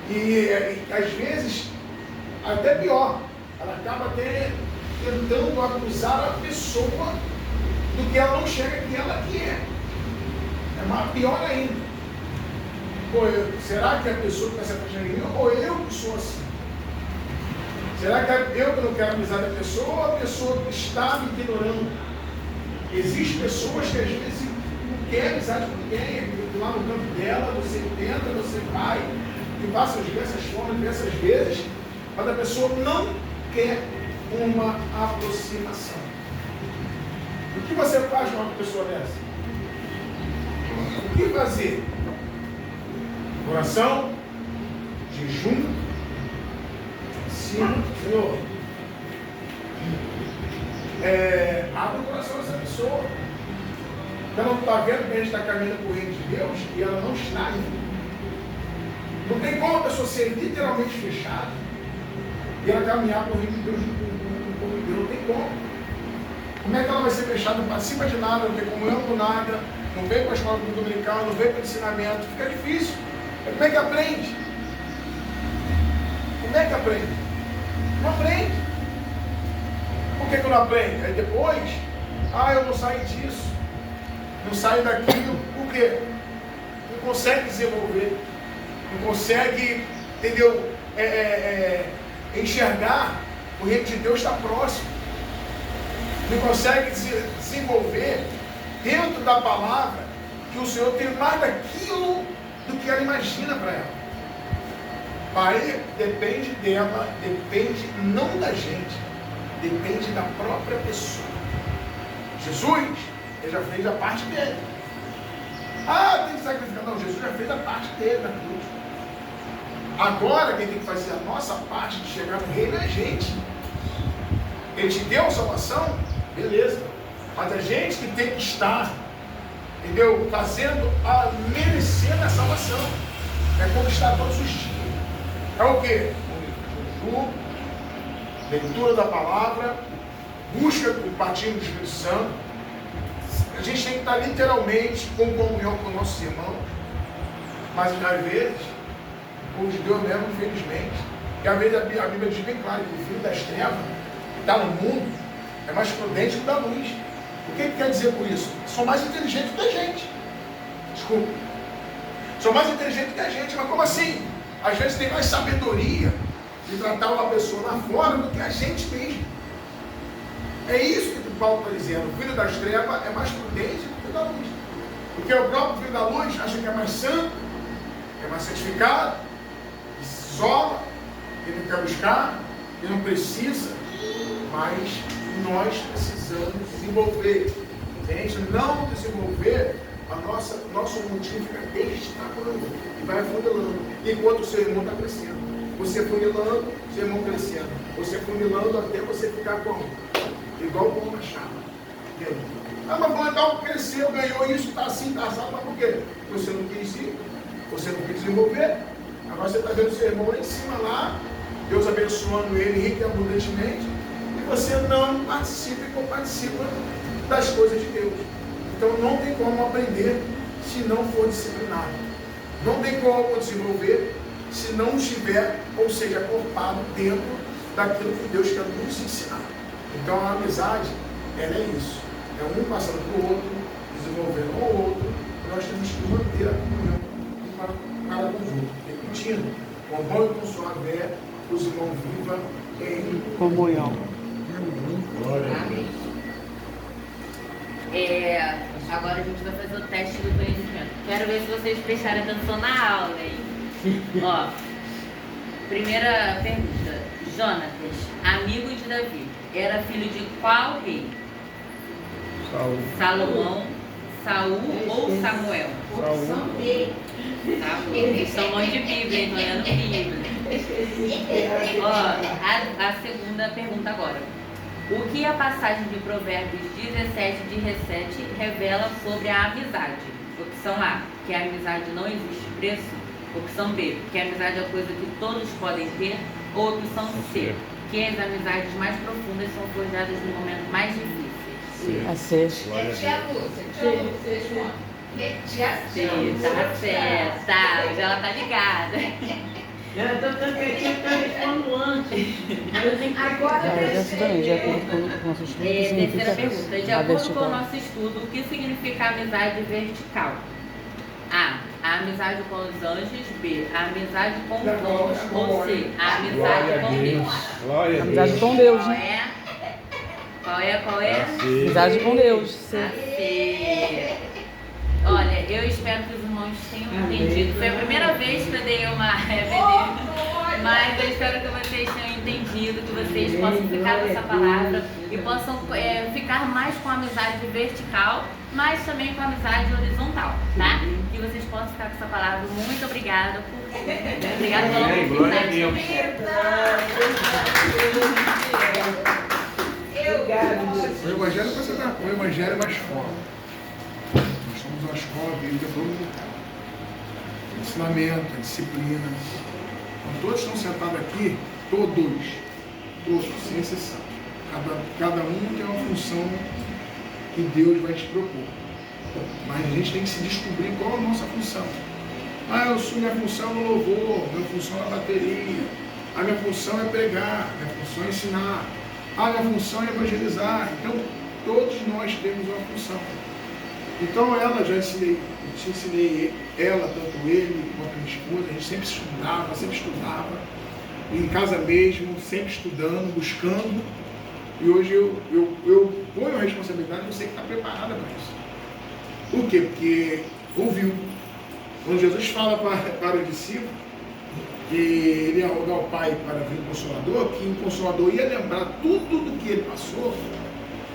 E às vezes, até pior, ela acaba até tentando acusar a pessoa do que ela não chega que ela que é. É mais pior ainda. Pô, será que a pessoa que está se afastando de mim ou eu que sou assim? Será que é eu que não quero amizade da pessoa ou a pessoa que está me ignorando? Existem pessoas que às vezes não querem amizade com ninguém, lá no campo dela, você tenta, você vai, e passa de diversas formas, diversas vezes, mas a pessoa não quer uma aproximação. O que você faz com uma pessoa dessa? O que fazer? Oração, jejum, ensino, Senhor. Abre o coração dessa pessoa. Ela não está vendo que a gente está caminhando por reino de Deus e ela não está indo. Não tem como a pessoa ser literalmente fechada e ela caminhar por reino de Deus não tem como. Como é que ela vai ser fechada? Não participa de nada, não tem comunhão com nada, não vem para a escola dominical, não vem para o ensinamento, fica difícil. Como é que aprende? Como é que aprende? Não aprende. Por que não aprende? Aí depois, eu não saio disso, não saio daquilo. Por quê? Não consegue desenvolver, não consegue, entendeu? Enxergar o reino de Deus está próximo. Não consegue desenvolver dentro da palavra que o Senhor tem mais daquilo do que ela imagina para ela. Aí depende dela, depende não da gente, depende da própria pessoa. Jesus, ele já fez a parte dele. Tem que sacrificar. Não, Jesus já fez a parte dele na cruz. Agora quem tem que fazer a nossa parte de chegar no reino é a gente. Ele te deu a salvação, beleza. Mas a gente que tem que estar, entendeu? Fazendo merecendo a salvação. É conquistar todos os dias. É o quê? Leitura da palavra, busca do batismo do Espírito Santo. A gente tem que estar literalmente com comunhão com nossos irmãos. Mas às vezes, o povo de Deus mesmo, infelizmente, que às vezes a Bíblia diz bem claro que o filho das trevas que está no mundo é mais prudente que o da luz. O que quer dizer por isso? São mais inteligentes que a gente. Desculpa. São mais inteligentes que a gente, mas como assim? Às vezes tem mais sabedoria de tratar uma pessoa lá fora do que a gente mesmo. É isso que o Paulo está dizendo. O filho das trevas é mais prudente que o filho da luz. Porque o próprio filho da luz acha que é mais santo, é mais santificado, que se isola, que não quer buscar, que não precisa, mas nós precisamos desenvolver. Se a gente não desenvolver, nosso motivo fica estagnando e vai afunilando, enquanto o seu irmão está crescendo. Você funilando, seu irmão crescendo. Você funilando até você ficar como? Igual o pão na chapa. E aí? Ah, mas o tal cresceu, ganhou isso, está assim, está assado, mas por quê? Você não quis ir, você não quis desenvolver. Agora você está vendo seu irmão lá em cima, lá, Deus abençoando ele rico e abundantemente, e você não participa e comparticipa das coisas de Deus. Então não tem como aprender se não for disciplinado. Não tem como desenvolver se não estiver, ou seja, acorpado dentro daquilo que Deus quer nos ensinar. Então a amizade, ela é isso. É um passando para o outro, desenvolvendo o outro, e nós temos que manter a comunhão para com os outros. Repetindo, com bom e com suave é, os irmãos vivam em Comunhão. Amém. Agora a gente vai fazer o teste do conhecimento. Quero ver se vocês prestaram atenção na aula aí. Ó, primeira pergunta. Jonatas, amigo de Davi, era filho de qual rei? Saúl. Salomão, Saul ou Samuel? Opção B. Tá bom. Eles são mãe de Bíblia, hein? Tô lendo Bíblia. Ó, a segunda pergunta agora. O que a passagem de Provérbios 17:17 revela sobre a amizade? Opção A, que a amizade não existe preço. Opção B, que a amizade é coisa que todos podem ter. Ou opção C, que as amizades mais profundas são forjadas no momento mais difícil. A ser. Letia Lúcia, tia Joana. Letia Sim, tá certo. Tá, hoje ela tá ligada. Eu tô tão quietinha que eu respondo antes. Mas eu tenho que Agora, Essa também, de acordo com o nosso estudo, Terceira significa pergunta. De a acordo com o vertical. nosso estudo, o que significa amizade vertical? A amizade com os anjos. B, a amizade com os dons. Ou C, a amizade com Deus. Glória a Amizade Deus. com Deus, Qual né? é? Qual é? Amizade com Deus. A Sim. C. Olha, eu espero que os irmãos tenham entendido. Foi a primeira vez que eu dei uma mas eu espero que vocês tenham entendido, que vocês possam ficar com essa palavra e possam ficar mais com a amizade vertical, mas também com a amizade horizontal, tá? Que vocês possam ficar com essa palavra. Muito obrigada por tudo. Obrigada pela Amém. Glória a oportunidade. O Evangelho você dá, o Evangelho é uma escola. Nós somos uma escola bíblica dominical. O ensinamento, a disciplina. Então, todos estão sentados aqui, todos, sem exceção. Cada um tem uma função que Deus vai te propor. Mas a gente tem que se descobrir qual é a nossa função. Minha função é no louvor, minha função é na bateria, a minha função é pregar, minha função é ensinar, a minha função é evangelizar. Então, todos nós temos uma função. Então, ela já ensinei ela, tanto ele quanto a minha esposa, a gente sempre estudava, em casa mesmo, sempre estudando, buscando. E hoje eu ponho a responsabilidade de você que está preparada para isso. Por quê? Porque ouviu. Quando Jesus fala para o discípulo que ele ia rogar ao Pai para vir o Consolador, que o Consolador ia lembrar tudo do que ele passou,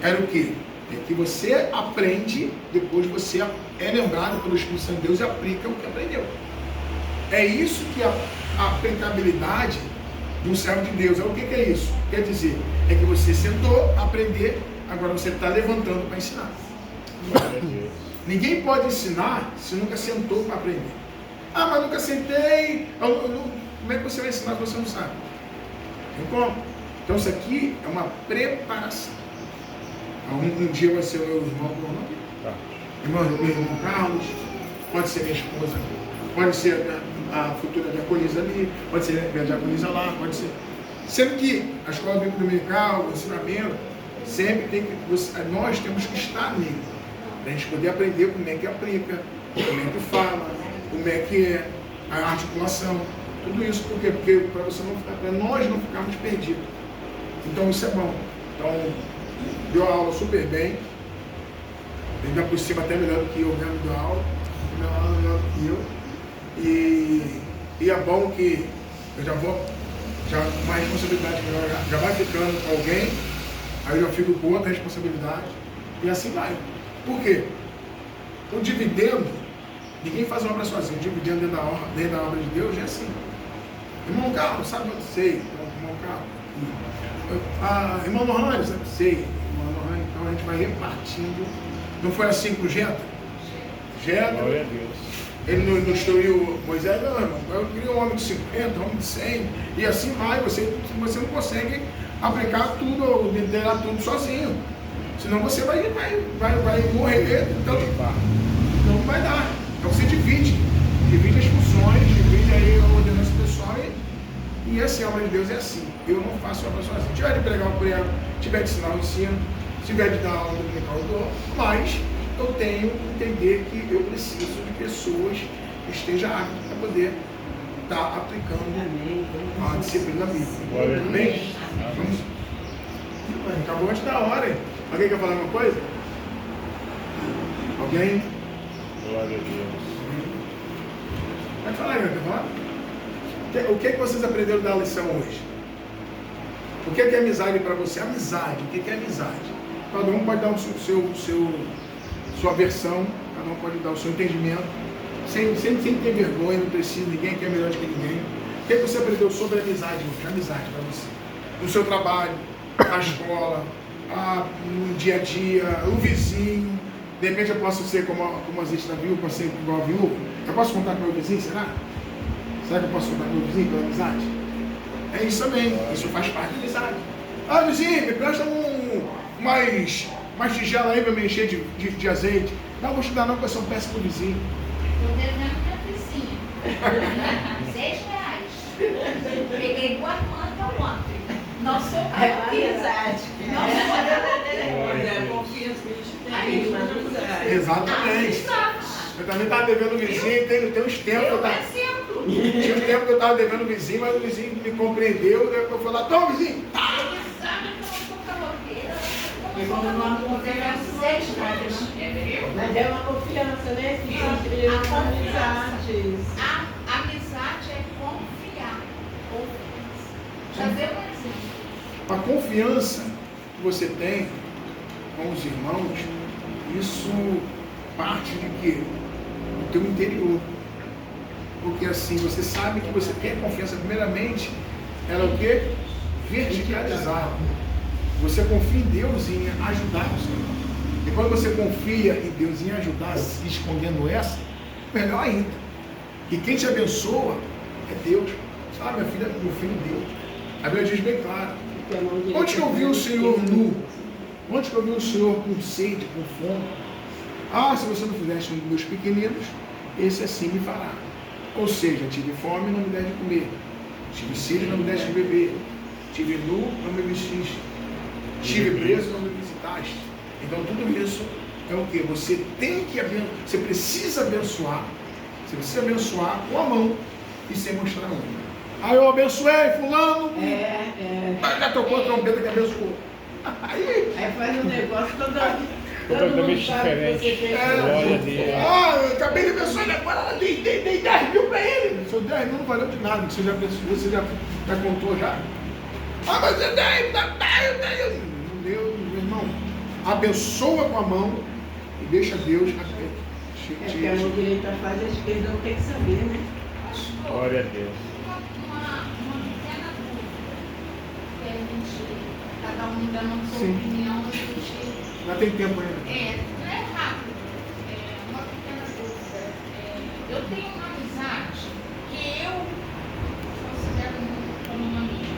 era o quê? É que você aprende, depois você é lembrado pelo Espírito Santo de Deus e aplica o que aprendeu. É isso que a aplicabilidade de um servo de Deus. O que é isso? Quer dizer, é que você sentou a aprender, agora você está levantando para ensinar. Glória a Deus. Ninguém pode ensinar se nunca sentou para aprender. Mas nunca sentei. Como é que você vai ensinar se você não sabe? Tem como? Então isso aqui é uma preparação. Um dia vai ser o meu irmão Bruno, Tá. meu irmão Carlos, pode ser minha esposa, pode ser a futura diaconisa ali, pode ser a diaconisa lá, pode ser. Sendo que a escola bíblica dominical, o ensinamento, sempre tem que. Nós temos que estar nele. Para a gente poder aprender como é que aplica, como é que fala, como é que é a articulação, tudo isso. Por quê? Porque para nós não ficarmos perdidos. Então isso é bom. Então, deu a aula super bem, ainda por cima até melhor do que eu mesmo dou aula, melhor do que eu. E é bom que eu uma responsabilidade melhor já vai ficando com alguém Aí eu já fico com outra responsabilidade. E assim vai. Por quê? O dividendo, ninguém faz uma obra sozinho. O dividendo dentro da obra de Deus é assim. Irmão Carlos, sabe onde sei? Irmão Carlos. Irmão Lohane, sabe? Sei. Irmão Lohane. Então a gente vai repartindo. Não foi assim com o Jetro? Jetro. Glória a Deus. Ele não instruiu Moisés, não, irmão. Eu queria um homem de 50, um homem de 100. E assim vai. Você não consegue aplicar tudo, liderar tudo sozinho. Senão você vai morrer. Então não vai dar. Então você divide as funções, divide aí a ordenança pessoal e assim, a obra de Deus é assim. Eu não faço obra sozinho. Se tiver de pregar, eu prego, se tiver de ensinar, eu ensino, se tiver de dar aula, eu dou, mas eu tenho que entender que eu preciso de pessoas que estejam aptas para poder estar aplicando a disciplina bíblica. Amém? Acabou antes da hora, hein? Alguém quer falar alguma coisa? Alguém? Glória a Deus. Pode falar, quer falar? O que vocês aprenderam da lição hoje? O que é amizade para você? Amizade, o que é amizade? Cada um pode dar sua versão, cada um pode dar o seu entendimento, sem ter vergonha, não precisa, ninguém aqui é melhor do que ninguém. O que você aprendeu sobre amizade hoje? Amizade para você? No seu trabalho, na escola, no dia a dia, o vizinho. De repente eu posso ser como a gente da viúva, posso ser igual a viúva. Eu posso contar com o meu vizinho, será? Será que eu posso contar com o meu vizinho pela amizade? É isso também, isso faz parte da amizade. Vizinho, me presta mais tigela aí para me encher de azeite. Não vou te dar não, porque eu sou um péssimo vizinho. Estou devendo minha vizinha. R$6. Peguei boa manta ontem. Nós somos amizade. Exatamente. Eu também estava devendo vizinho, tem uns tempos tinha um tempo que eu estava devendo vizinho, mas o vizinho me compreendeu, eu falei, toma vizinho! Ele sabe que eu sou caloteira. Mas é uma confiança, né? A amizade é confiar. Já deu um exemplo. A confiança que você tem com os irmãos, isso parte de quê? Do teu interior. Porque assim, você sabe que você tem a confiança, primeiramente, ela é o quê? Verticalizar. Você confia em Deus em ajudar o seu irmão. E quando você confia em Deus em ajudar, se escondendo essa, melhor ainda. E quem te abençoa é Deus. Sabe, meu filho Deus. A Bíblia diz bem claro. Onde que eu vi o Senhor nu? Onde que eu vi o Senhor com sede, com fome? Se você não fizesse um dos meus pequeninos, esse assim me fará. Ou seja, tive fome, não me deste de comer. Tive sede, não me deste de beber. Tive nu, não me vestiste. Estive preso, não me visitaste. Então tudo isso é o que? Você tem que abençoar. Você precisa abençoar. Você precisa abençoar com a mão e sem mostrar a outra. Eu abençoei fulano. Já tocou a trombeta que abençoou. Aí faz um negócio Completamente diferente. Glória a Deus. Eu acabei de abençoar ele agora, dei 10 mil para ele. Seu 10 mil não valeu de nada, você já abençoou, você já contou já. Mas eu dei. Não deu, meu irmão. Abençoa com a mão e deixa Deus na frente. Porque a mão direita faz, a esquerda não tem que saber, né? Glória a Deus. Uma pequena dúvida. Que a gente, cada um dando a sua opinião, a gente... Não tem tempo ainda. Não é rápido. Uma pequena dúvida. Eu tenho uma amizade que eu considero como uma amiga.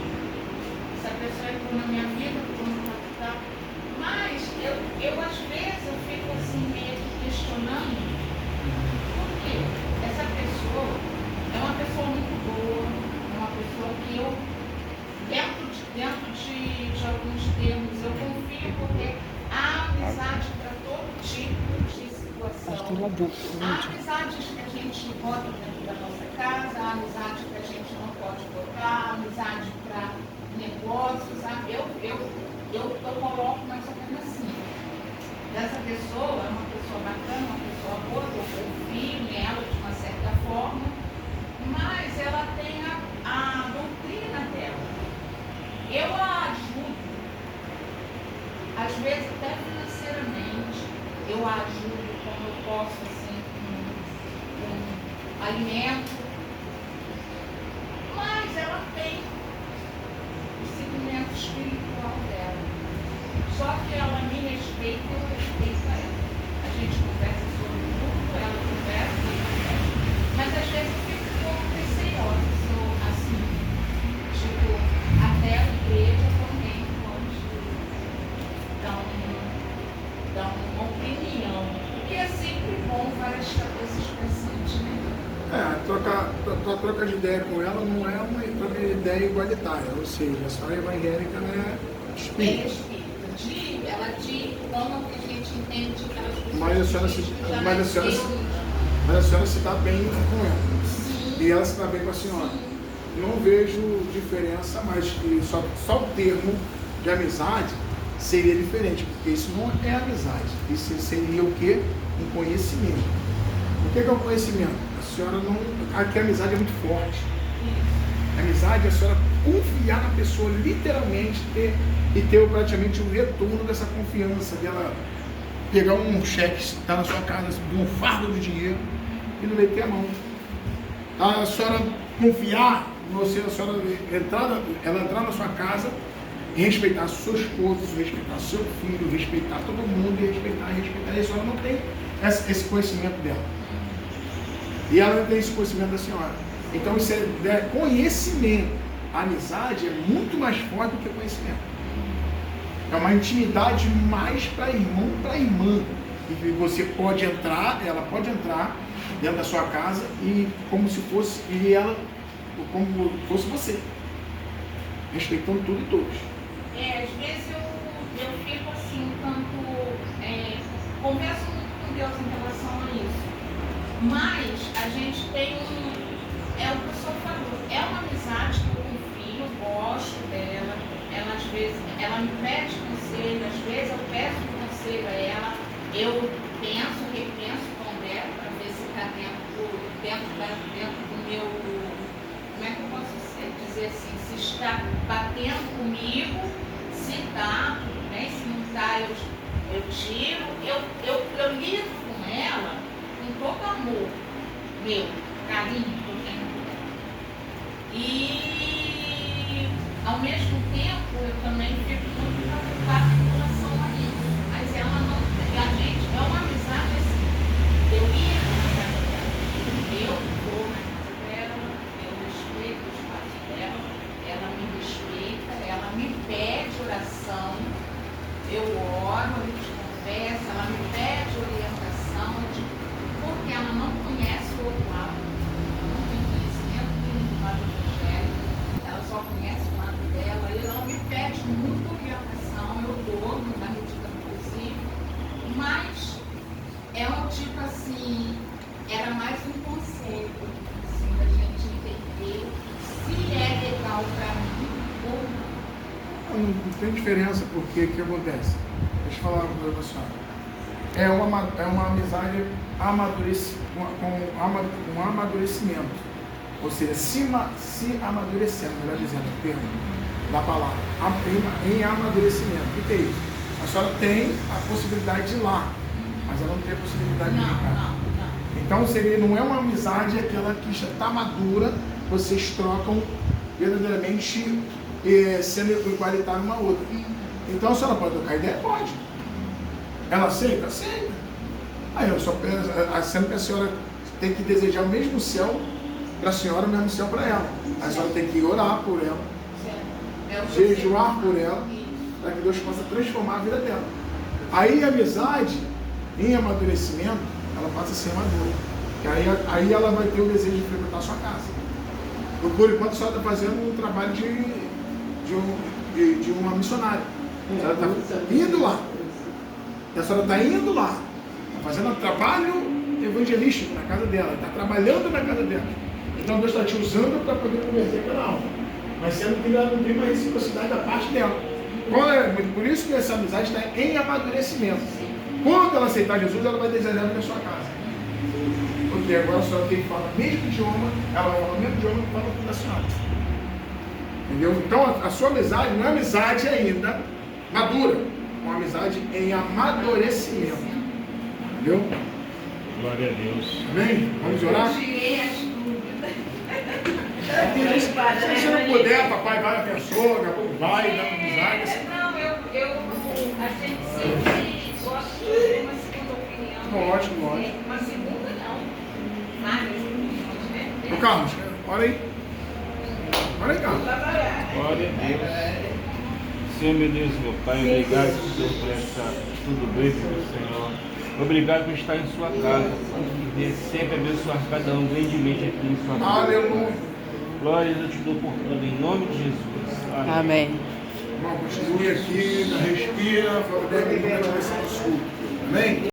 Essa pessoa entrou na minha vida, entrou no capital. Mas eu às vezes eu fico assim meio questionando por quê? Essa pessoa é uma pessoa muito boa, é uma pessoa que eu, dentro de alguns termos, eu confio porque há amizade para todo tipo de situação. Há amizades que a gente bota dentro da nossa casa, há amizade que a gente não pode botar, há amizade para negócios, sabe? Eu coloco mais ou menos assim. Essa pessoa é uma pessoa bacana, uma pessoa boa, eu confio nela de uma certa forma, mas ela tem a doutrina dela. Eu a ajudo alimento, mas ela tem o segmento espiritual dela. Só que ela me respeita e eu respeito ela. A gente conversa sobre tudo, ela conversa, mas às vezes eu fico um pouco receosa, sou assim, tipo, até a igreja também pode dar uma opinião, porque é sempre bom várias cabeças pensantes, né? A troca de ideia com ela não é uma troca de ideia igualitária, ou seja, a senhora evangélica não é espírita. Ela diz como que a gente entende que elas pessoas. Mas a senhora se dá bem com ela. Sim. E ela se dá bem com a senhora. Sim. Não vejo diferença, mas que só o termo de amizade seria diferente, porque isso não é amizade. Isso seria o quê? Um conhecimento. O que é o conhecimento? A senhora não. Aqui a amizade é muito forte. A amizade é a senhora confiar na pessoa, literalmente, e ter praticamente um retorno dessa confiança, dela pegar um cheque que está na sua casa, um fardo de dinheiro, e não meter a mão. A senhora confiar em você, a senhora ela entrar na sua casa e respeitar seu esposo, respeitar seu filho, respeitar todo mundo, e respeitar. E a senhora não tem esse conhecimento dela. E ela não tem esse conhecimento da senhora. Então isso é conhecimento. A amizade é muito mais forte do que conhecimento. É uma intimidade mais para irmão, para irmã. E você pode entrar, ela pode entrar dentro da sua casa e como se fosse, e ela, como fosse você. Respeitando tudo e todos. Às vezes eu fico assim, converso muito com Deus em relação a isso. Mas a gente tem é o que o senhor falou, é uma amizade que eu confio, gosto dela. Ela às vezes, ela me pede conselho, às vezes eu peço conselho a ela, eu penso, repenso, pondero para ver se está dentro do meu, como é que eu posso dizer assim, se está batendo comigo, se está, né, se não está, eu tiro, eu lido com ela com todo amor, meu carinho que eu tenho por ela. E ao mesmo tempo eu também fico muito preocupada em relação a isso. Mas ela não, a gente, é uma amizade assim. Eu ia na casa dela, eu vou na casa dela, eu respeito o espaço dela, ela me respeita, ela me pede oração, eu oro, a gente conversa, ela me pede orientação, porque ela não conhece o outro lado, ela não tem conhecimento do lado evangélico, ela só conhece o lado dela, e ela me pede muita orientação, eu dou, na medida do possível, mas é um tipo assim, era mais um conselho, assim, da gente entender se é legal para mim ou não. Não tem diferença, porque o que acontece? Deixa eu falar uma coisa pra senhora. É uma amizade com amadurecimento. Ou seja, se amadurecendo, melhor dizendo, o termo da palavra, em amadurecimento. O que é isso? A senhora tem a possibilidade de ir lá, mas ela não tem a possibilidade de ir cá. Não. Então não é uma amizade aquela que já está madura, vocês trocam verdadeiramente sendo igualitário uma outra. Então a senhora pode trocar ideia? Pode. Ela aceita? Aceita. Aí eu só peço, sendo que a senhora tem que desejar o mesmo céu para a senhora, o mesmo céu para ela. A senhora tem que orar por ela, jejuar por ela, para que Deus possa transformar a vida dela. Aí a amizade, em amadurecimento, ela passa a ser madura. Aí ela vai ter o desejo de frequentar a sua casa. Por enquanto a senhora está fazendo um trabalho de uma missionária. A senhora está indo lá. A senhora está indo lá. Está fazendo um trabalho evangelístico na casa dela. Está trabalhando na casa dela. Então Deus está te usando para poder converter pela alma. Mas sendo que ela não tem uma reciprocidade da parte dela. Por isso que essa amizade está em amadurecimento. Quando ela aceitar Jesus, ela vai desejar vir na sua casa. Porque agora a senhora tem que falar o mesmo idioma, ela vai falar o mesmo idioma que fala com da senhora. Entendeu? Então a sua amizade não é amizade ainda madura, é uma amizade em amadurecimento. Entendeu? Glória a Deus. Amém? Vamos orar? Eu tirei as Se você não puder, papai vai na pessoa, vai, dá uma amizade. Assim. Não, a gente sempre gosta de ter uma segunda opinião. Lógico, lógico. Uma segunda não. Várias opiniões, né? Ô Carlos, olha aí. Olha aí, Carlos. Glória a Deus. Senhor, meu Deus, meu Pai, obrigado, Senhor, por essa tudo bem, meu Senhor. Obrigado por estar em sua casa, e ver sempre abençoar cada um grandemente aqui em sua casa. Aleluia. Glória, eu te dou por tudo, em nome de Jesus. Amém. Irmão, continue aqui, respira, para poder a direção do sul. Amém?